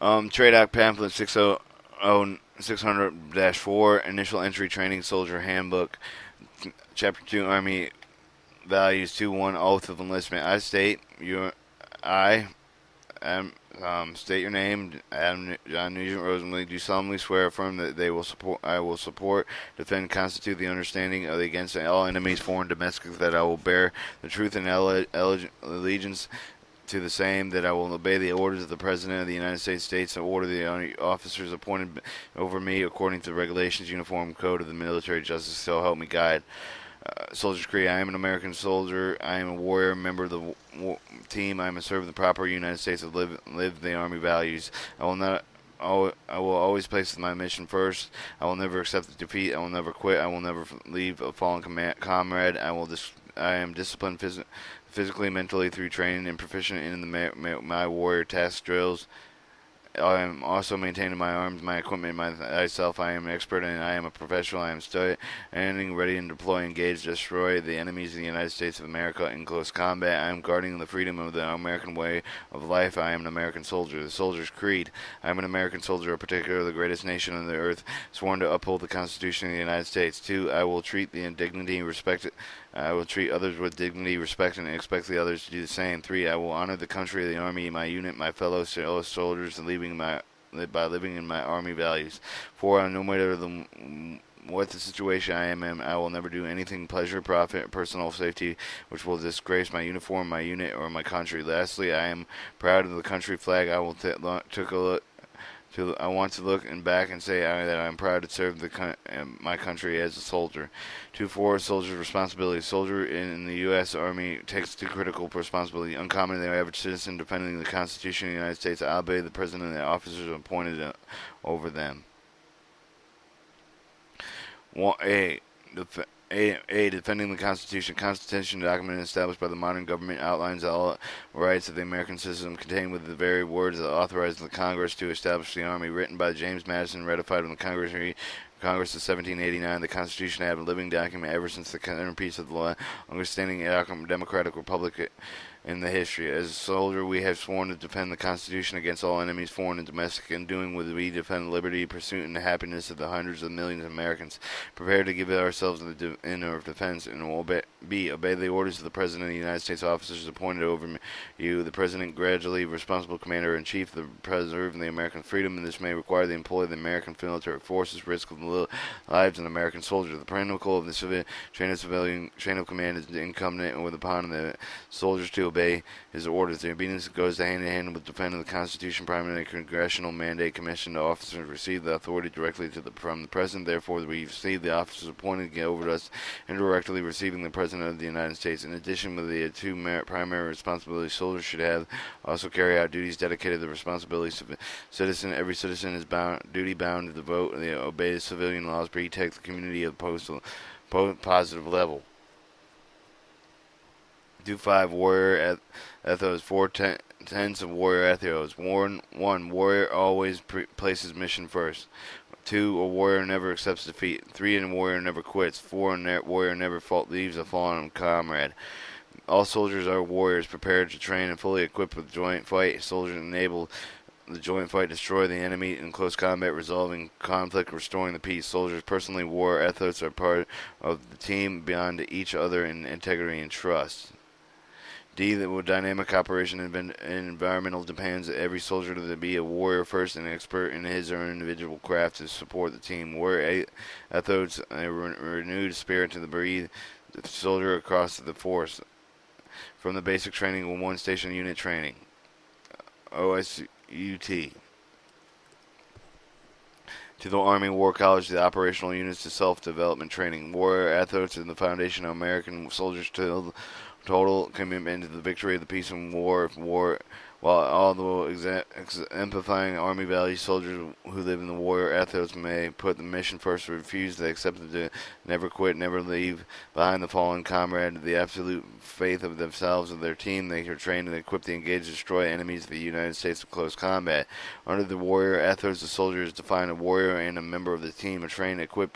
Trade Act Pamphlet 600-4, Initial Entry Training Soldier Handbook, Chapter 2, Army Values 2-1, Oath of Enlistment. I state your name, Adam John Nugent Rosenbluth, do solemnly swear affirm that I will support, defend, constitute the understanding of against all enemies, foreign, domestic, that I will bear the truth and allegiance to the same, that I will obey the orders of the President of the United States and order the officers appointed over me according to the regulations, uniform code of the military justice, so help me God. Soldier's Creed. I am an American soldier. I am a warrior, member of the team. I am a servant of the proper United States and live the Army values. I will not. I will always place my mission first. I will never accept defeat. I will never quit. I will never leave a fallen comrade. I am disciplined physically, mentally through training and proficient in my warrior task drills. I am also maintaining my arms, my equipment, myself. I am an expert and I am a professional. I am standing ready and deploy, engage, destroy the enemies of the United States of America in close combat. I am guarding the freedom of the American way of life. I am an American soldier. The Soldier's Creed. I am an American soldier, a particular the greatest nation on the earth, sworn to uphold the Constitution of the United States. 2. I will treat the indignity and respect it. I will treat others with dignity, respect, and expect the others to do the same. 3. I will honor the country, the Army, my unit, my fellow soldiers, and by living in my Army values. 4. No matter what the situation I am in, I will never do anything pleasure, profit, personal safety, which will disgrace my uniform, my unit, or my country. Lastly, I am proud of the country flag. I will take a look. I want to look back and say that I am proud to serve my country as a soldier. 2-4, soldier's responsibility. Soldier in the U.S. Army takes two critical responsibility. Uncommon to the average citizen defending the Constitution of the United States. I obey the President and the officers appointed over them. 1A. Defending the Constitution. Constitution document established by the modern government outlines all rights of the American citizen contained with the very words that authorize the Congress to establish the Army. Written by James Madison, ratified in the Congress of 1789. The Constitution had been a living document ever since the centerpiece of the longest standing democratic republic in the history. As a soldier, we have sworn to defend the Constitution against all enemies, foreign and domestic. In doing with we defend liberty, pursuit, and the happiness of the hundreds of millions of Americans, prepared to give ourselves in our defense, and will obey the orders of the President of the United States, officers appointed over you. The President, gradually responsible Commander-in-Chief, to preserve the American freedom, and this may require the employ of the American military forces, risk of the lives of American soldiers. The pinnacle of the chain of command is incumbent upon the soldiers to obey his orders. The obedience goes hand in hand with defending the Constitution. Primarily, congressional mandate commissioned officers receive the authority directly from the President. Therefore, we receive the officers appointed over us indirectly receiving the President of the United States. In addition to the two primary responsibilities, soldiers should have also carry out duties dedicated to the responsibilities of a citizen. Every citizen is duty bound to vote, they obey the civilian laws, protect the community at a positive level. 2-5, warrior ethos. 4 tenets of warrior ethos. 1. Warrior always places mission first. 2. A warrior never accepts defeat. 3. A warrior never quits. 4. A warrior never leaves a fallen comrade. All soldiers are warriors, prepared to train and fully equipped with joint fight. Soldiers enable the joint fight, destroy the enemy in close combat, resolving conflict, restoring the peace. Soldiers personally war ethos are part of the team beyond each other in integrity and trust. D. The dynamic operation in environmental demands every soldier to be a warrior first and expert in his or her individual craft to support the team. Warrior ethos, a renewed spirit to breathe the soldier across the force. From the basic training, 1 station unit training. OSUT. To the Army War College, the operational units to self-development training. Warrior ethos is the foundation of American soldiers to total commitment to the victory of the peace and war, while although exemplifying Army values, soldiers who live in the warrior ethos may put the mission first, refuse to accept to never quit, never leave behind the fallen comrade, the absolute faith of themselves and their team. They are trained and equipped to engage and destroy enemies of the United States in close combat. Under the warrior ethos, the soldier is defined a warrior and a member of the team, trained and equipped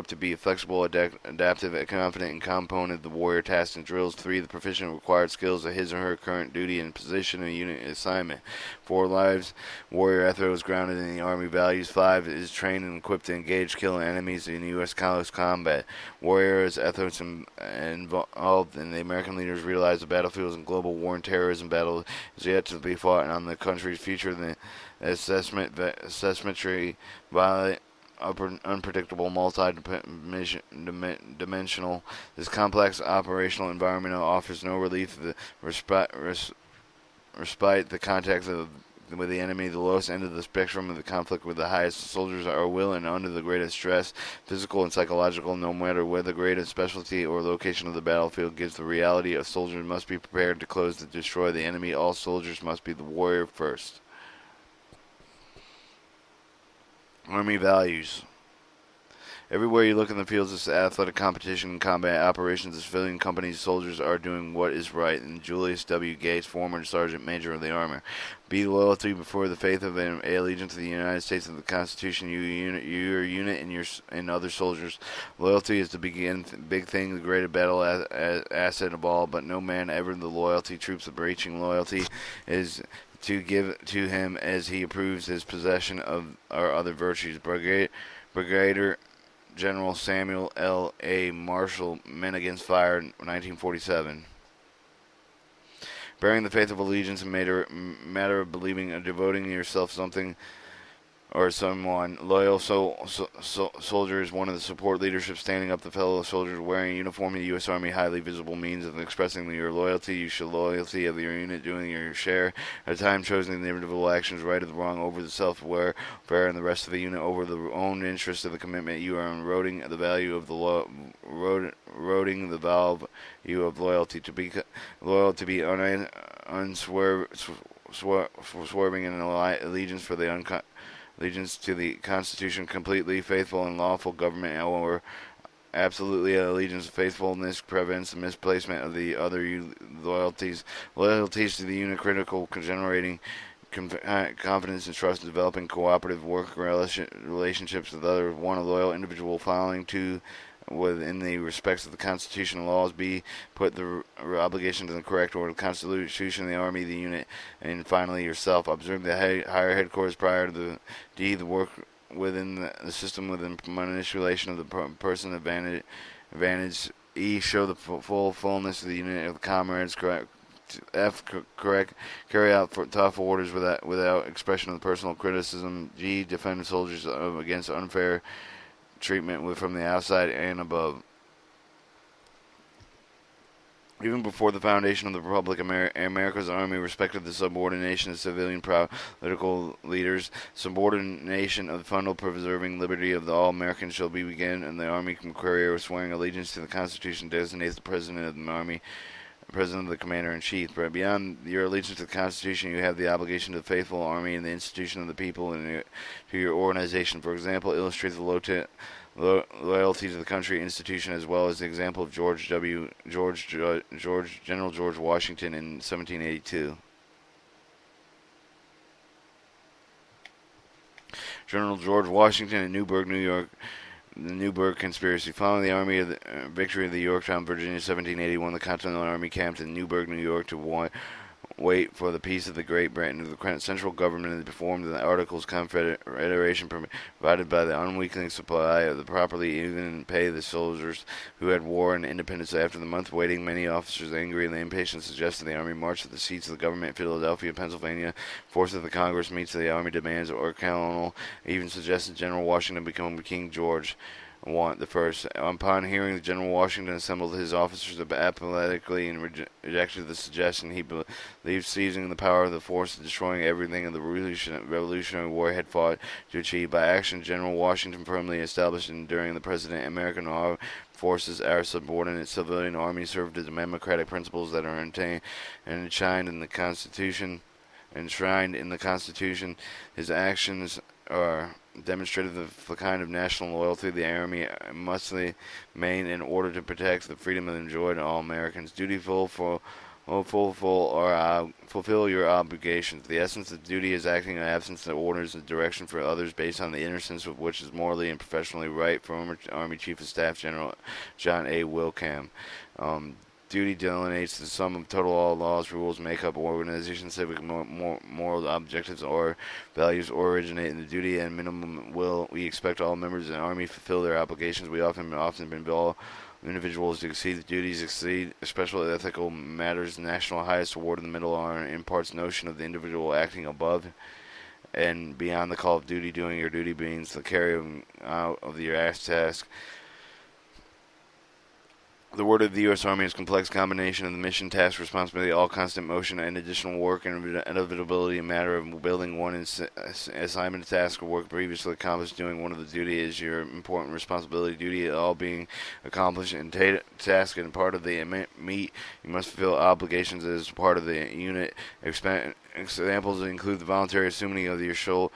to be flexible, adaptive, confident, and component of the warrior tasks and drills. 3. The proficient required skills of his or or her current duty and position and unit assignment. 4 lives. Warrior Ethro is grounded in the Army values. 5 is trained and equipped to engage, kill enemies in U.S. close combat. Warriors Ethos involved in the American leaders realize the battlefields in global war and terrorism battle is yet to be fought, and on the country's future, the assessmentary, violent, unpredictable, multi-dimensional. This complex operational environment offers no relief. Respite the contact with the enemy, the lowest end of the spectrum of the conflict with the highest soldiers are willing under the greatest stress, physical and psychological, no matter where the greatest specialty or location of the battlefield gives the reality of soldiers must be prepared to close to destroy the enemy. All soldiers must be the warrior first. Army values. Everywhere you look in the fields of athletic competition and combat operations, the civilian company's soldiers are doing what is right. And Julius W. Gates, former Sergeant Major of the Army. Be loyalty before the faith of an allegiance to the United States and the Constitution, your unit, and other soldiers. Loyalty is the big thing, the greatest battle asset of all, but no man ever the loyalty troops of breaching loyalty is to give to him as he approves his possession of our other virtues. Brigadier General Samuel L. A. Marshall, Men Against Fire, 1947. Bearing the faith of allegiance, a matter of believing and devoting yourself something or someone. Loyal soldier is one of the support leadership, standing up to fellow soldiers, wearing a uniform in the U.S. Army, highly visible means of expressing your loyalty. You show loyalty of your unit, doing your share. At a time, choosing the individual actions, right or the wrong, over the self-aware, fair, and the rest of the unit over the own interest of the commitment. You are eroding the value of the eroding the value of loyalty. To be loyal, to be unswerving in allegiance for the allegiance to the Constitution, completely faithful and lawful government, or absolutely allegiance. Faithfulness prevents the misplacement of the other loyalties. Loyalties to the unit critical, generating confidence and trust, developing cooperative work relationships with others. 1. A loyal individual following 2. Within the respects of the Constitution and laws, B. Put the obligation to the correct order, the Constitution, the Army, the unit, and finally yourself. Observe the higher headquarters prior to the D. The work within the system within manipulation of the person advantage. E. Show the fullness of the unit of the comrades. Correct. F. Correct. Carry out tough orders without expression of personal criticism. G. Defend soldiers against unfair treatment from the outside and above. Even before the foundation of the Republic, America's Army respected the subordination of civilian political leaders. Subordination of the fundamental preserving liberty of all Americans shall be begun, and the Army courier swearing allegiance to the Constitution designates the President of the Army, President of the Commander-in-Chief. But beyond your allegiance to the Constitution, you have the obligation to the faithful Army and the institution of the people and to your organization. For example, illustrate the loyalty to the country institution, as well as the example of General George Washington in 1782. General George Washington in Newburgh, New York. The Newburgh Conspiracy. Following the Army of the victory of the Yorktown, Virginia, 1781, the Continental Army camped in Newburgh, New York, to wait for the peace of the Great Britain. The central government had performed the Articles of Confederation provided by the unweakening supply of the properly even pay the soldiers who had war and independence. After the month waiting, many officers, angry and impatient, suggested the Army march to the seats of the government in Philadelphia, Pennsylvania. Force of the Congress meets the Army demands, or Colonel even suggested General Washington become King George the first. Upon hearing the General Washington assembled his officers apathetically and rejected the suggestion. He believed seizing the power of the force and destroying everything of the Revolutionary War had fought to achieve. By action, General Washington firmly established during the President American forces, our subordinate civilian army, served as democratic principles that are enshrined in the Constitution. His actions are demonstrated the kind of national loyalty the Army must maintain in order to protect the freedom enjoyed all Americans. Dutiful fulfill your obligations. The essence of duty is acting in absence of orders and direction for others based on the innocence of which is morally and professionally right. Former Army Chief of Staff General John A. Wilkham. duty delineates the sum of total all laws, rules, makeup, organization, civic, moral objectives, or values originate in the duty and minimum will. We expect all members of the Army fulfill their obligations. We often involve individuals to exceed the duties, exceed special ethical matters. The national highest award in the middle honor imparts notion of the individual acting above and beyond the call of duty, doing your duty means the carrying out of your task. The word of the U.S. Army is a complex combination of the mission, task, responsibility, all constant motion, and additional work and inevitability. A matter of building one assignment, task, or work previously accomplished. Doing one of the duty is your important responsibility. Duty all being accomplished and task and part of the meet. You must fulfill obligations as part of the unit. Examples include the voluntary assuming of your share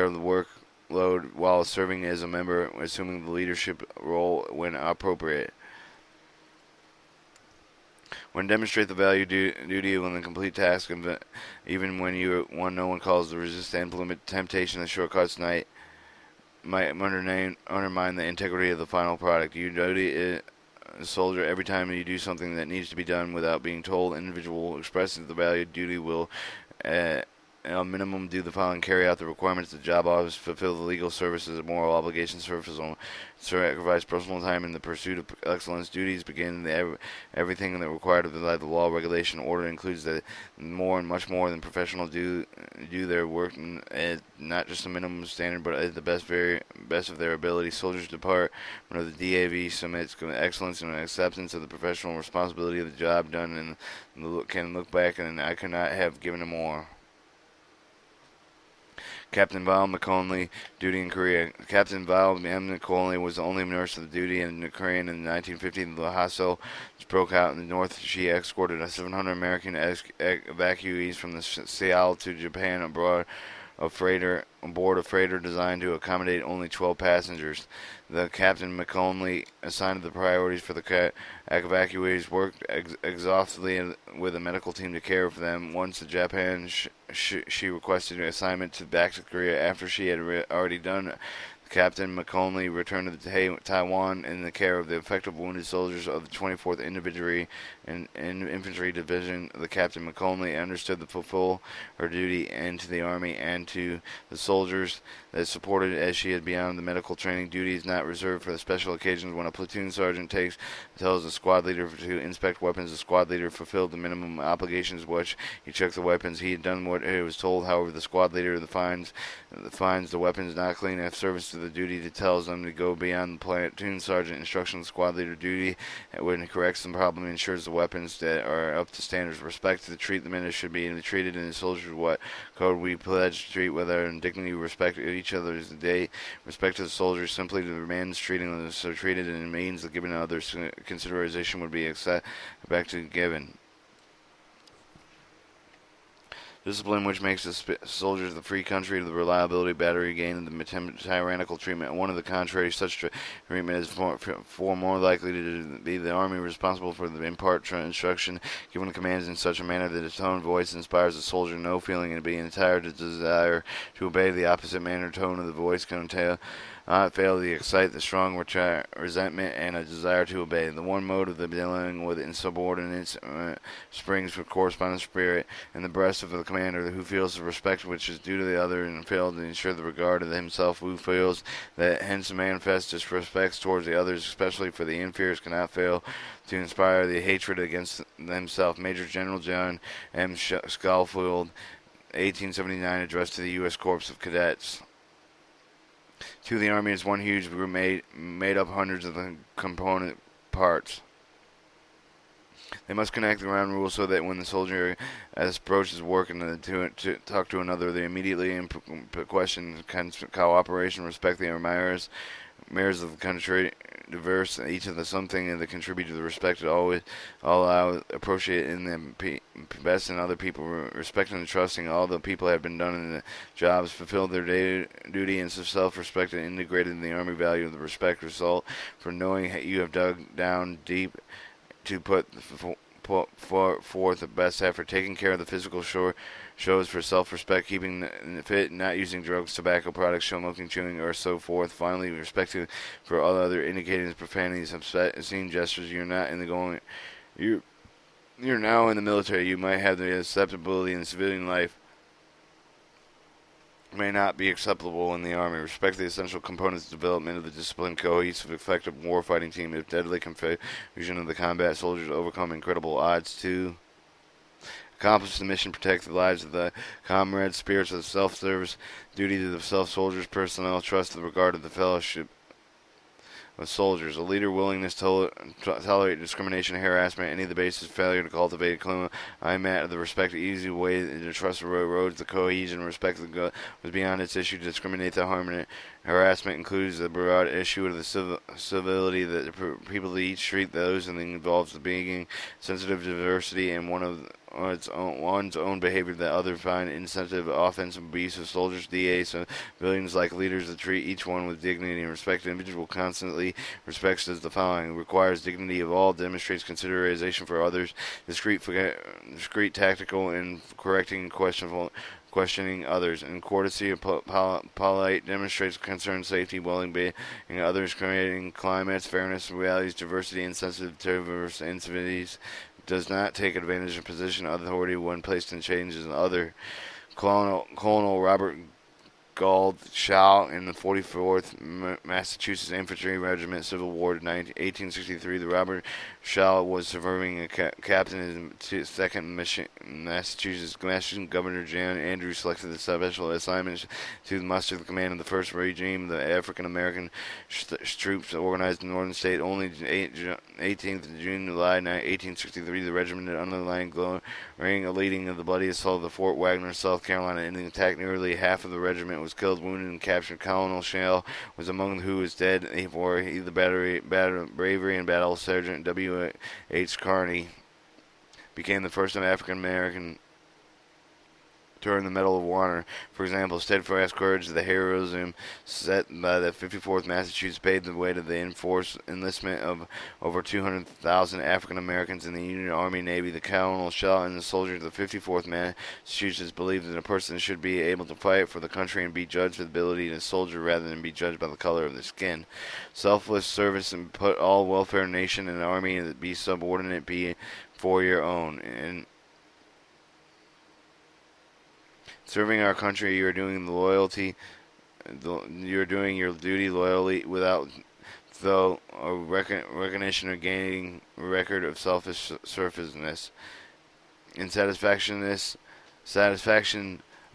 of the workload while serving as a member, assuming the leadership role when appropriate. When demonstrate the value duty of the complete task, even when no one calls to resist and implement temptation, the shortcuts might undermine the integrity of the final product. You duty a soldier every time you do something that needs to be done without being told. Individual expresses the value duty will. A minimum do the following: carry out the requirements of the job office, fulfill the legal services, moral obligations, sacrifice personal time in the pursuit of excellence. Duties begin everything that required of the law, regulation, order includes that much more than professional do their work, and not just a minimum standard, but at the best of their ability. Soldiers depart when the DAV submits excellence and acceptance of the professional responsibility of the job done, and can look back and I could not have given them more. Captain Val McConley, duty in Korea. Captain Val M. McConley was the only nurse of the duty in Korea in 1950. The hostile broke out in the north. She escorted 700 American evacuees from the Seattle to Japan aboard a freighter designed to accommodate only 12 passengers. The Captain McConley assigned the priorities for the evacuees, worked exhaustively with a medical team to care for them. Once to Japan, she requested an assignment back to Korea. After she had already done, Captain McConley returned to Taiwan in the care of the affected wounded soldiers of the 24th Infantry Division. The Captain McConley understood to fulfill her duty and to the Army and to the soldiers that supported, as she had beyond the medical training. Duties not reserved for the special occasions. When a platoon sergeant tells the squad leader to inspect weapons, the squad leader fulfilled the minimum obligations, which he checked the weapons. He had done what he was told. However, the squad leader finds the weapons not clean enough service to the duty to tells them to go beyond the platoon sergeant instruction. Squad leader duty, when it corrects the problem, ensures the weapons that are up to standards. Respect to the treatment as should be treated in the soldiers. What code we pledge to treat with our dignity, respect each other's day. Respect to the soldiers, simply to the man's treating them so treated, and it means that giving others consideration would be expected given. Discipline which makes the soldiers the free country, the reliability, battery gain, and the tyrannical treatment. One of the contrary, such treatment is far more likely to be the Army responsible for the impart instruction, given commands in such a manner that its tone voice inspires the soldier no feeling and being entire to desire to obey. The opposite manner tone of the voice can fail to excite the strong resentment and a desire to obey. The one mode of the dealing with insubordinates springs from corresponding spirit in the breast of the commander, who feels the respect which is due to the other and fails to ensure the regard of himself, who feels that hence manifests disrespect towards the others, especially for the inferiors, cannot fail to inspire the hatred against themselves. Major General John M. Schofield, 1879, address to the U.S. Corps of Cadets. To the Army is one huge group made up hundreds of the component parts. They must connect the ground rules so that when the soldier approaches work and to talk to another, they immediately question cooperation, respect the mayors of the country, diverse, each of the something that contribute to the respect all out, appreciate in them best in other people, respecting and trusting all the people have been done in the jobs, fulfilled their duty and self-respect, and integrated in the Army value of the respect result for knowing you have dug down deep to put forth the best effort, taking care of the physical shows for self-respect, keeping fit, not using drugs, tobacco products, smoking, chewing, or so forth. Finally, respect for all other indicators, profanities, obscene gestures. You're not in the going. You're now in the military. You might have the acceptability in civilian life may not be acceptable in the Army. Respect the essential components of development of the disciplined, cohesive, effective warfighting team. If deadly confusion of the combat soldiers overcome incredible odds to accomplish the mission, protect the lives of the comrades, spirits of self-service, duty to the self-soldiers, personnel, trust, and regard of the fellowship of soldiers. A leader willingness to tolerate discrimination, harassment, any of the basis of failure to cultivate a climate of the respect, easy way to trust the roads, the cohesion, respect the was beyond its issue to discriminate the harm. Harassment includes the broad issue of the civility that the people that each treat those and involves the being sensitive to diversity and one's own behavior that others find insensitive, offensive, abusive. Soldiers, DAs, civilians like leaders that treat each one with dignity and respect. The individual constantly respects as the following: requires dignity of all, demonstrates consideration for others, discreet, tactical, and correcting questioning others, and courtesy and polite, demonstrates concern, safety, well-being others, creating climates, fairness, realities, diversity, insensitive to diverse incivilities, does not take advantage of position of authority when placed in changes in other. Colonel Robert Gauld Shaw in the 44th Massachusetts Infantry Regiment, Civil War, 1863. The Robert Shaw was serving a captain in the 2nd Massachusetts. Governor John Andrews selected the special assignment to muster the command of the first regime, the African American troops organized in the northern state. Only 18th of June, July 1863, the regiment under the line leading of the bloodiest assault of the Fort Wagner, South Carolina. In the attack, nearly half of the regiment was killed, wounded, and captured. Colonel Shell was among who was dead for the bravery in battle. Sergeant W. H. Carney became the first African American to earn the Medal of Honor. For example, steadfast courage, the heroism set by the 54th Massachusetts paved the way to the enforced enlistment of over 200,000 African Americans in the Union Army, Navy. The Colonel Shaw and the soldiers of the 54th Massachusetts believed that a person should be able to fight for the country and be judged for the ability to soldier rather than be judged by the color of the skin. Selfless service and put all welfare nation and army and be subordinate, be for your own. And serving our country, you are doing the loyalty. You are doing your duty loyally, without though a recognition or gaining a record of selfishness. In satisfaction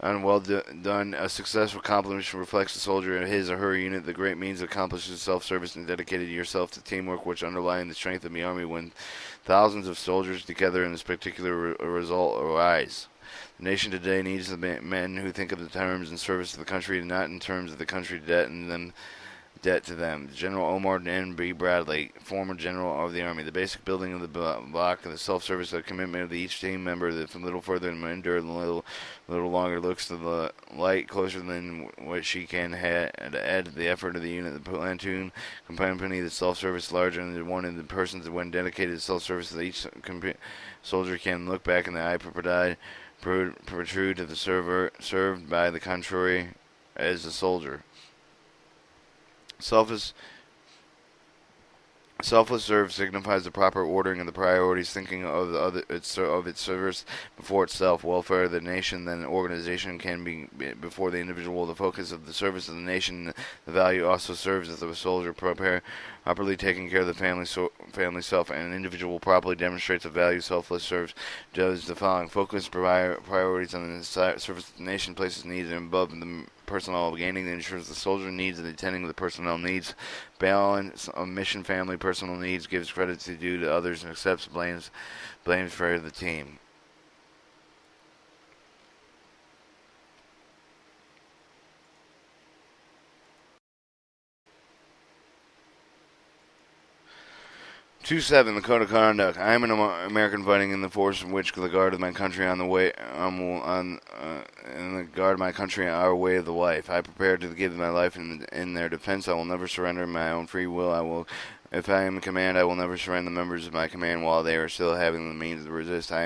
on well done, a successful accomplishment reflects the soldier and his or her unit. The great means accomplishes self-service and dedicated yourself to teamwork, which underlying the strength of the army when thousands of soldiers together in this particular result arise. The nation today needs the men who think of the terms in service to the country, and not in terms of the country debt and them debt to them. General Omar N. B. Bradley, former general of the Army. The basic building of the block, the self-service, the commitment of each team member that from little further and endure a little longer, looks to the light closer than what she can add to the effort of the unit. The platoon company, the self-service larger than the one of the persons when dedicated to self-service that each soldier can look back in the eye protrude to the served by the country as a soldier. Selfless service signifies the proper ordering of the priorities, thinking of its service before itself. Welfare of the nation, then organization can be before the individual. The focus of the service of the nation, the value also serves as the soldier properly taking care of the family self, and an individual properly demonstrates the value. Selfless service does the following: focus priorities on the service of the nation, places needs above the personnel, gaining the insurance the soldier needs and attending to the personnel needs. Balance of mission, family, personal needs, gives credit to due to others and accepts blames for the team. The Code of Conduct. I am an American fighting in the force in which the guard of my country on the way and the guard of my country our way of the life. I prepare to give my life in their defense. I will never surrender my own free will. I will If I am in command, I will never surrender the members of my command while they are still having the means to resist. If I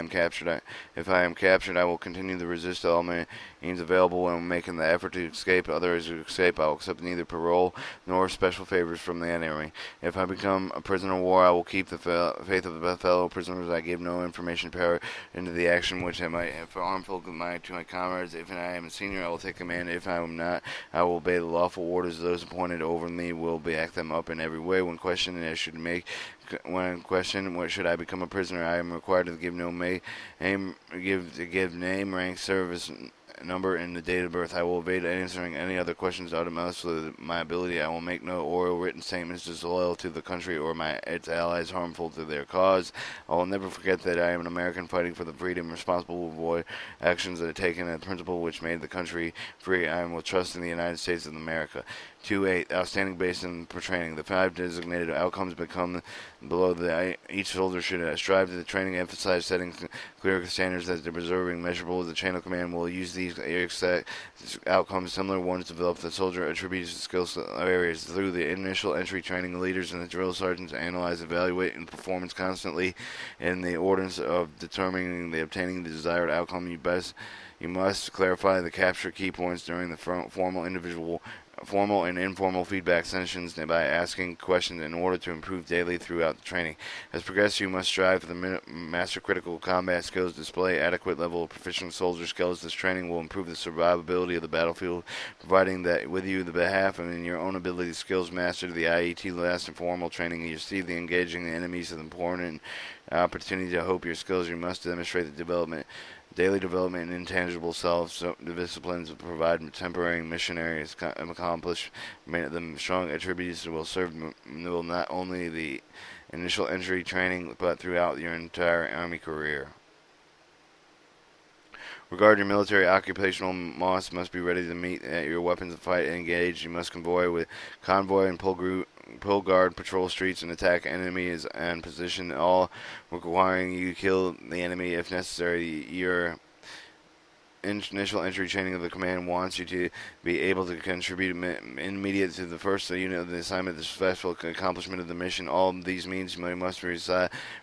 am captured, I will continue to resist all means available when making the effort to escape. Others who escape, I will accept neither parole nor special favors from the enemy. If I become a prisoner of war, I will keep the faith of the fellow prisoners. I give no information power into the action which I might have harmful to my comrades. If I am a senior, I will take command. If I am not, I will obey the lawful orders of those appointed over me. Will back them up in every way. When questioned, what should I become a prisoner? I am required to give give name, rank, service number, and the date of birth. I will evade answering any other questions out of my ability. I will make no oral written statements disloyal to the country or its allies, harmful to their cause. I will never forget that I am an American fighting for the freedom, responsible to avoid actions that are taken as principle which made the country free. I will trust in the United States of America. 2.8. Outstanding based on training. The 5 designated outcomes become below each soldier should strive to the training, emphasize setting clear standards that are preserving measurable. The chain of command will use these outcomes, similar ones, to develop the soldier attributes and skills areas. Through the initial entry training, leaders and the drill sergeants analyze, evaluate, and performance constantly in the orders of determining obtaining the desired outcome. You must clarify the capture key points during the formal and informal feedback sessions by asking questions in order to improve daily throughout the training. As progressed, you must strive for the master critical combat skills, display adequate level of proficient soldier skills. This training will improve the survivability of the battlefield, providing that with you the behalf and in your own ability skills mastered the IET last and formal training. You see the engaging the enemies is important opportunity to hope your skills. You must demonstrate the daily development and intangible self-disciplines will provide temporary missionary accomplishment. The strong attributes will not only the initial entry training but throughout your entire Army career. Regard your military occupational must be ready to meet your weapons of fight and engage. You must convoy and pull guard, patrol streets, and attack enemies and position, all requiring you to kill the enemy if necessary. Your initial entry training of the command wants you to be able to contribute immediate to the first unit of the assignment, the successful accomplishment of the mission. All of these means you must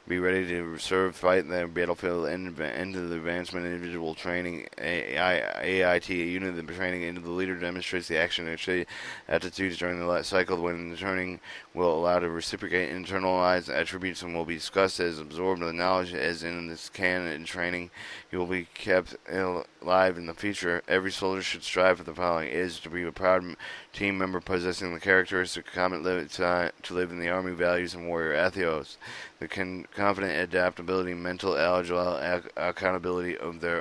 be ready to serve, fight in the battlefield, and into the advancement individual training. AIT, a unit of the training into the leader demonstrates the action and attitudes during the cycle when the training will allow to reciprocate internalized attributes and will be discussed as absorbed the knowledge as in this canon in training. You will be kept alive in the future. Every soldier should strive for the following: is to be a proud team member possessing the characteristic common to live in the Army values and warrior ethos, the confident adaptability, mental agile accountability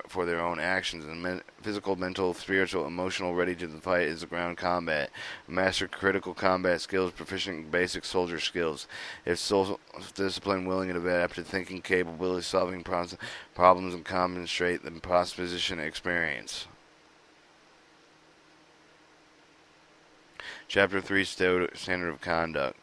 for their own actions, and physical, mental, spiritual, emotional, ready to the fight is the ground combat. Master critical combat skills, proficient in basic soldier skills. If self-discipline, willing and adaptive thinking, capability of solving problems and demonstrate the position experience. Chapter 3, Standard of Conduct.